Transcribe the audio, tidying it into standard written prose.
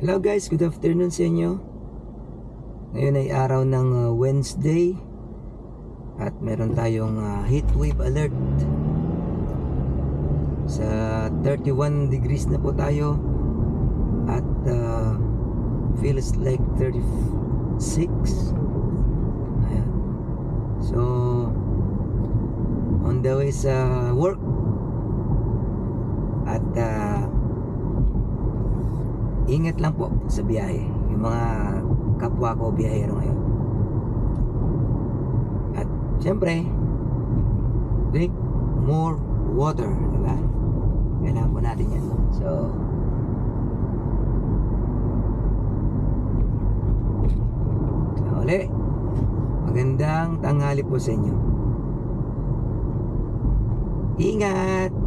Hello guys, good afternoon sa inyo. Ngayon ay araw ng Wednesday at meron tayong heat wave alert. Sa 31 degrees na po tayo at feels like 36. Ayan. So on the way sa work at ingat lang po sa biyahe, yung mga kapwa ko biyahero ngayon. At syempre, drink more water, diba? Kailangan po natin yan. So uli, magandang tanghali po sa inyo. Ingat!